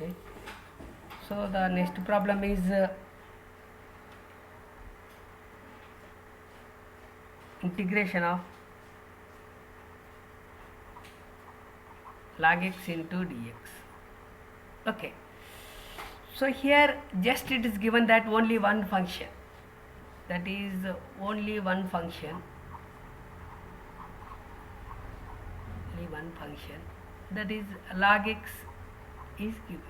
Okay, so the next problem is integration of log x into dx. Okay, so here just it is given that only one function, that is only one function, that is log x is given.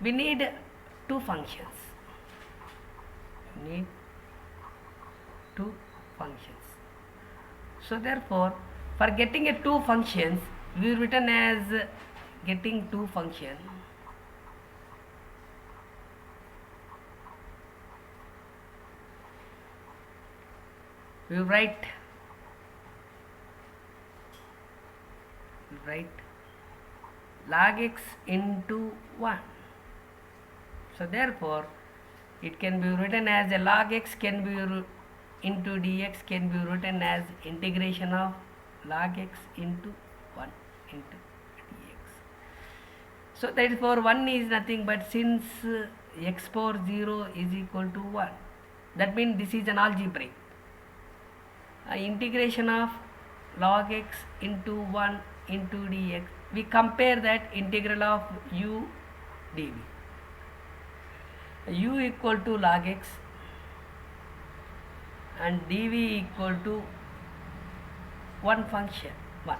We need two functions. So therefore, for getting a two functions, we written as getting two function. We write log x into 1. So therefore, it can be written as a log x can be into dx can be written as integration of log x into 1 into dx. So therefore 1 is nothing but, since x power 0 is equal to 1, that means this is an algebraic. Integration of log x into 1 into dx, we compare that integral of u dv. U equal to log x and dv equal to one function 1,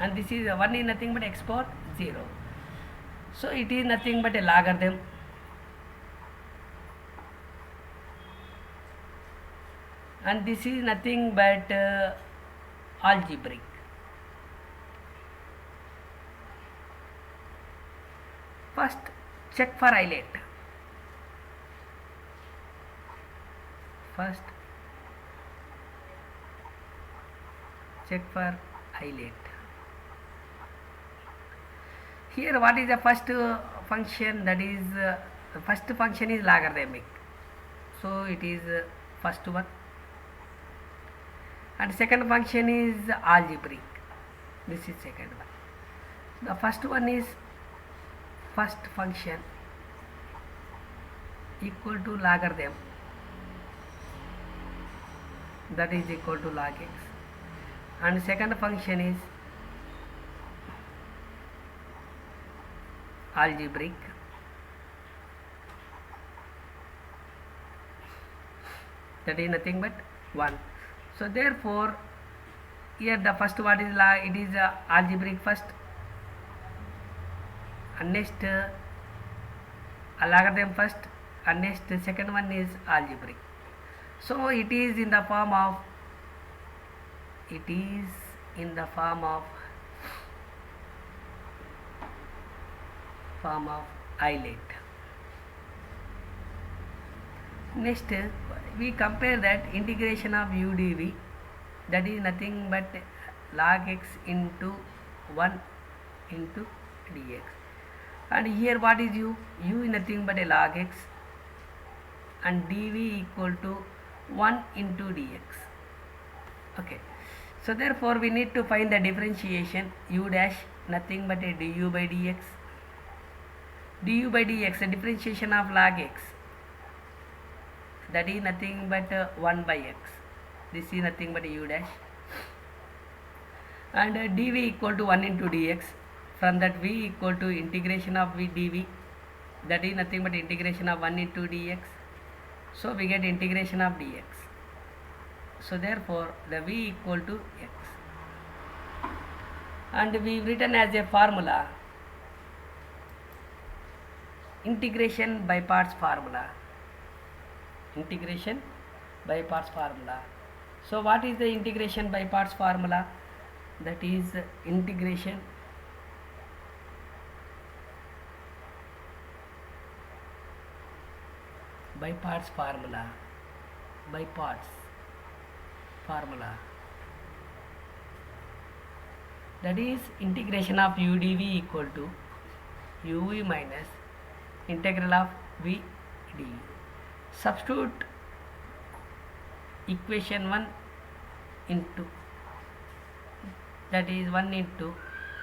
and this is 1 is nothing but x power 0. So it is nothing but a logarithm, and this is nothing but algebraic. First check for isolate. Here what is the first function? That is the first function is logarithmic, so it is first one, and second function is algebraic, this is second one. The first one is first function equal to logarithm, that is equal to log x, and second function is algebraic, that is nothing but 1. So therefore here the first what is it is algebraic first, and next logarithm first, and next second one is algebraic. So it is in the form of isolate. Next we compare that integration of u dv, that is nothing but log x into 1 into dx, and here what is u? U is nothing but a log x, and dv equal to 1 into dx. Okay, so therefore we need to find the differentiation. U dash nothing but a du by dx, the differentiation of log x, that is nothing but 1 by x, this is nothing but a u dash, and dv equal to 1 into dx. From that v equal to integration of v dv, that is nothing but integration of 1 into dx, so we get integration of dx. So therefore the v equal to x, and we written as a formula integration by parts formula. So what is the integration by parts formula? That is integration by parts formula, that is integration of u dv equal to uv minus integral of v dv. Substitute equation 1 into, that is 1 into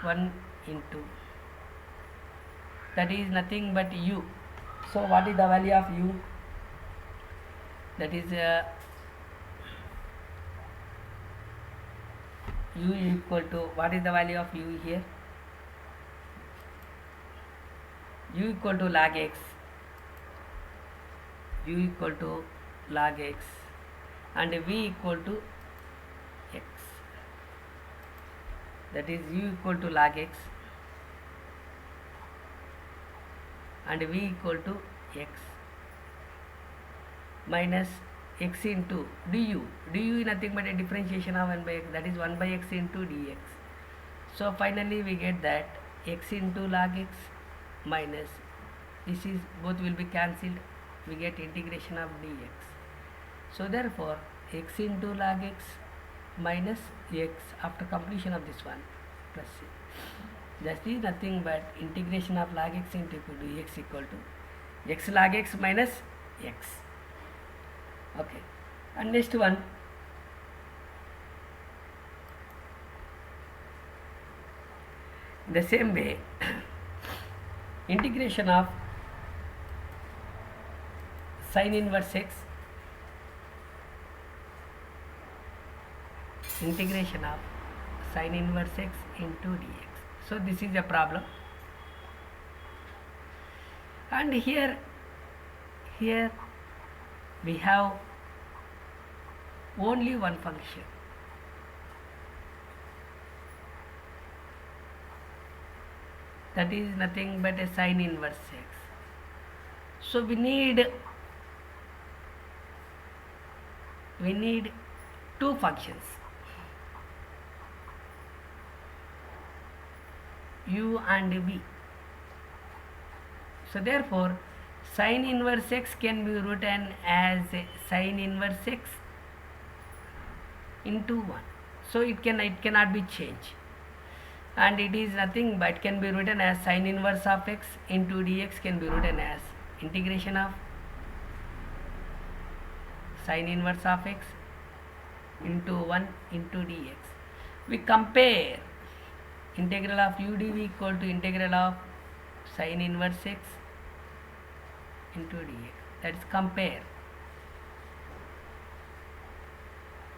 1 into, that is nothing but u. So what is the value of u? That is u equal to, what is the value of u here? U equal to log x, u equal to log x, and v equal to x. That is u equal to log x and v equal to x minus x into du. Du is nothing but a differentiation of 1 by x, that is 1 by x into dx. So finally we get that x into log x minus, this is both will be cancelled, we get integration of dx. So therefore x into log x minus x after completion of this one plus c. That is nothing but integration of log x into dx equal to x log x minus x. Okay, and next one, the same way integration of sin inverse x, integration of sin inverse x into dx. So this is a problem, and here we have only one function, that is nothing but a sin inverse x. So we need two functions, u and v. So therefore sin inverse x can be written as sin inverse x into 1. So it cannot be changed, and it is nothing but can be written as sin inverse of x into dx, can be written as integration of sin inverse of x into 1 into dx. We compare integral of u dv equal to integral of sin inverse x into dx, that is compare.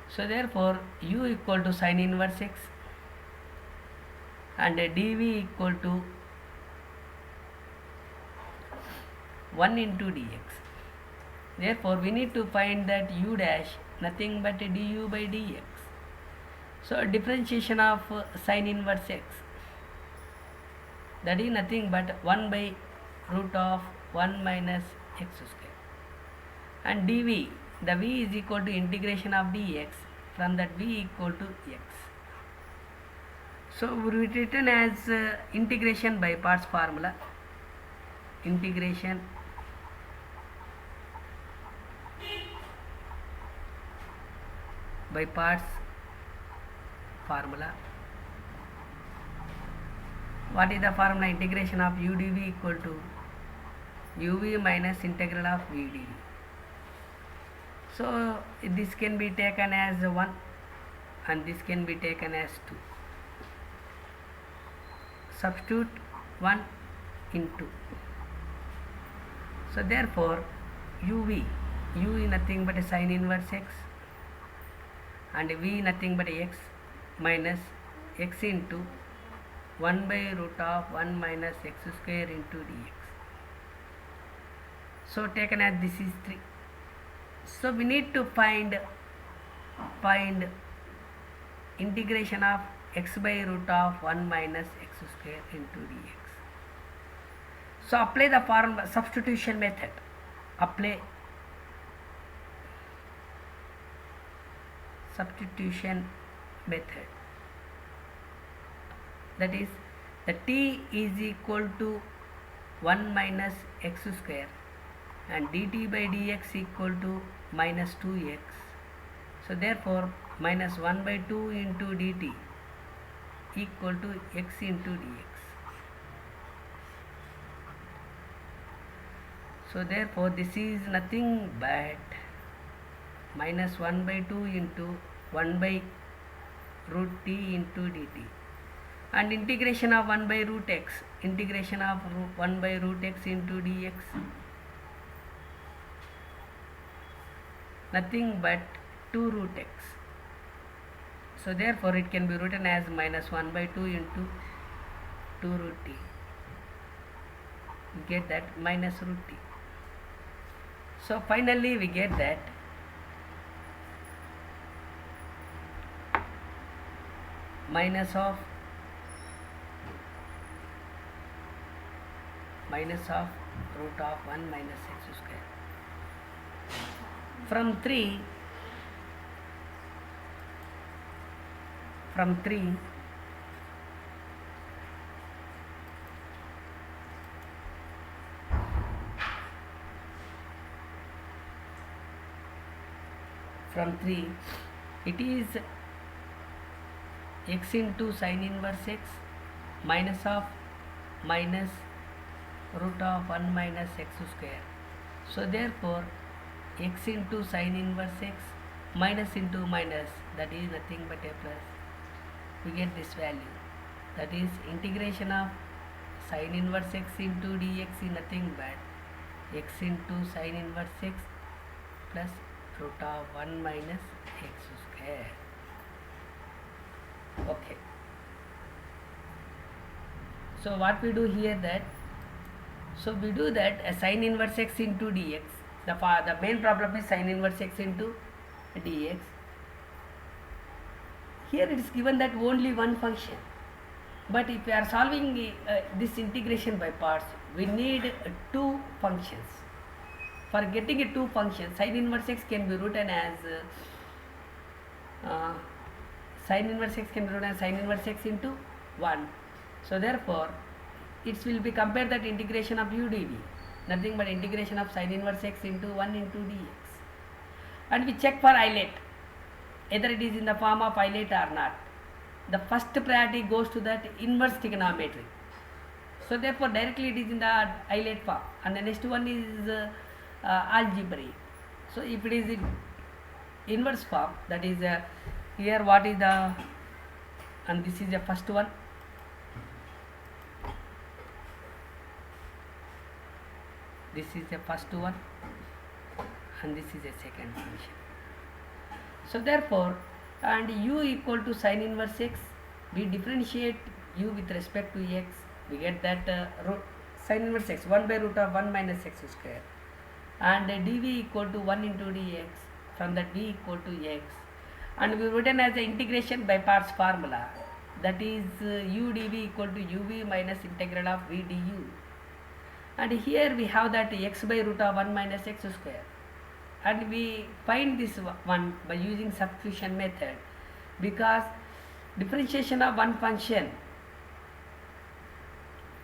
So therefore u equal to sin inverse x and dv equal to 1 into dx. Therefore we need to find that u dash nothing but du by dx. So differentiation of sin inverse x, that is nothing but 1 by root of 1 minus x square, and dv, the v is equal to integration of dx, from that v equal to x. So we written as integration by parts formula, integration by parts formula. What is the formula? Integration of u dv equal to uv minus integral of v dv. So this can be taken as 1 and this can be taken as 2. Substitute 1 into. So therefore u is nothing but a sin inverse x and v nothing but x minus x into 1 by root of 1 minus x square into dx. So taken as this is 3. So we need to find integration of x by root of 1 minus x square into dx. So apply the formula substitution method. Apply substitution method. That is, the t is equal to 1 minus x square and dt by dx equal to minus 2x. So therefore minus 1 by 2 into dt equal to x into dx. So therefore this is nothing but minus 1 by 2 into 1 by root t into dt. and integration of 1 by root x, integration of 1 by root x into dx, nothing but 2 root x. So therefore it can be written as minus 1 by 2 into 2 root t. We get that minus root t. So finally we get that minus of root of 1 minus x square. From 3 it is x into sin inverse x minus root of 1 minus x square. So therefore x into sin inverse x minus into minus, that is nothing but a plus. We get this value, that is integration of sin inverse x into dx is nothing but x into sin inverse x plus root of 1 minus x square. Okay. So what we do here that, so we do that sin inverse x into dx. The main problem is sin inverse x into dx. Here it is given that only one function, but if we are solving this integration by parts, we need two functions. For getting a two functions, sin inverse x can be written as sin inverse x into 1. So therefore it will be compared that integration of u dv, nothing but integration of sin inverse x into 1 into dx, and we check for islet, either it is in the form of islet or not. The first priority goes to that inverse trigonometry. So therefore directly it is in the islet form, and the next one is algebraic. So if it is in inverse form, that is here what is the, and this is the first one, this is the first one, and this is the second function. So therefore, and u equal to sin inverse x, we differentiate u with respect to x, we get that sin inverse x 1 by root of 1 minus x square, and dv equal to 1 into dx, from that v equal to x, and we written as the integration by parts formula, that is u dv equal to uv minus integral of v du, and here we have that x by root of 1 minus x square, and we find this one by using substitution method, because differentiation of one function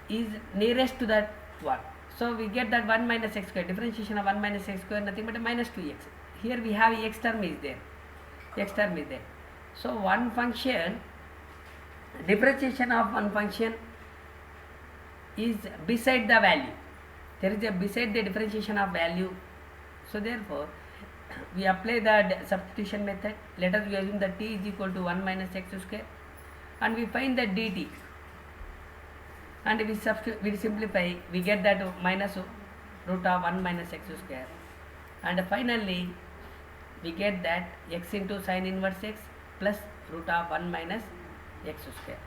is nearest to that one. So we get that 1 minus x square, differentiation of 1 minus x square, nothing but a minus 2x. Here we have x term is there, So one function, differentiation of one function is beside the value. There is a beside the differentiation of value. So therefore we apply the substitution method. Let us assume that t is equal to 1 minus x square, and we find that dt, and we simplify, we get that minus root of 1 minus x square, and finally we get that x into sin inverse x plus root of 1 minus x square.